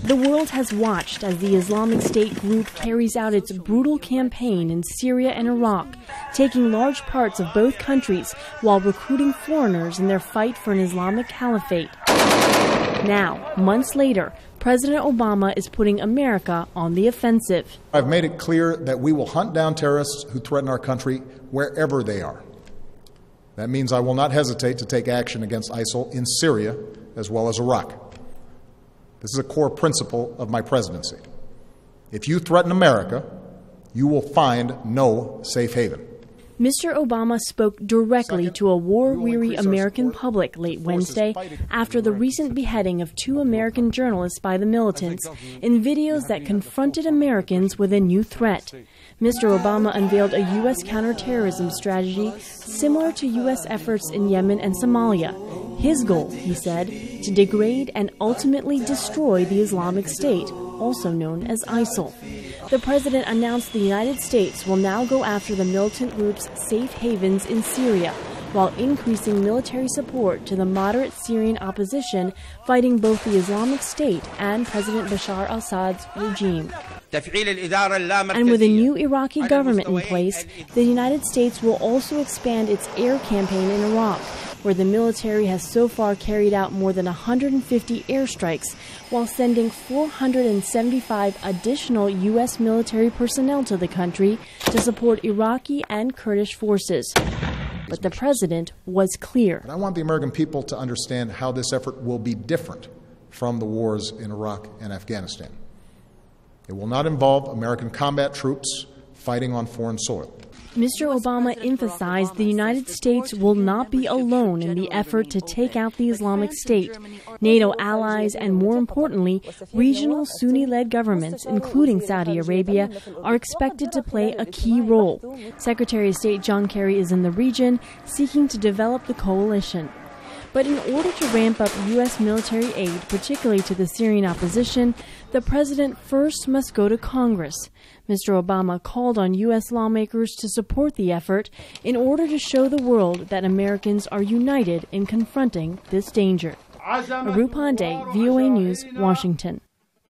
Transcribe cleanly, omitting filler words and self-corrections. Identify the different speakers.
Speaker 1: The world has watched as the Islamic State group carries out its brutal campaign in Syria and Iraq, taking large parts of both countries while recruiting foreigners in their fight for an Islamic caliphate. Now, months later, President Obama is putting America on the offensive.
Speaker 2: I've made it clear that we will hunt down terrorists who threaten our country wherever they are. That means I will not hesitate to take action against ISIL in Syria as well as Iraq. This is a core principle of my presidency. If you threaten America, you will find no safe haven.
Speaker 1: Mr. Obama spoke directly to a war-weary American public late Wednesday after the recent beheading of 2 American journalists by the militants in videos that confronted Americans with a new threat. Mr. Obama unveiled a U.S. counterterrorism strategy similar to U.S. efforts in Yemen and Somalia. His goal, he said, to degrade and ultimately destroy the Islamic State, also known as ISIL. The president announced the United States will now go after the militant group's safe havens in Syria, while increasing military support to the moderate Syrian opposition fighting both the Islamic State and President Bashar al-Assad's regime. And with a new Iraqi government in place, the United States will also expand its air campaign in Iraq, where the military has so far carried out more than 150 airstrikes, while sending 475 additional U.S. military personnel to the country to support Iraqi and Kurdish forces. But the president was clear.
Speaker 2: I want the American people to understand how this effort will be different from the wars in Iraq and Afghanistan. It will not involve American combat troops fighting on foreign soil.
Speaker 1: Mr. Obama emphasized the United States will not be alone in the effort to take out the Islamic State. NATO allies and, more importantly, regional Sunni-led governments, including Saudi Arabia, are expected to play a key role. Secretary of State John Kerry is in the region, seeking to develop the coalition. But in order to ramp up U.S. military aid, particularly to the Syrian opposition, the president first must go to Congress. Mr. Obama called on U.S. lawmakers to support the effort in order to show the world that Americans are united in confronting this danger. Aru Pandey, VOA News, Washington.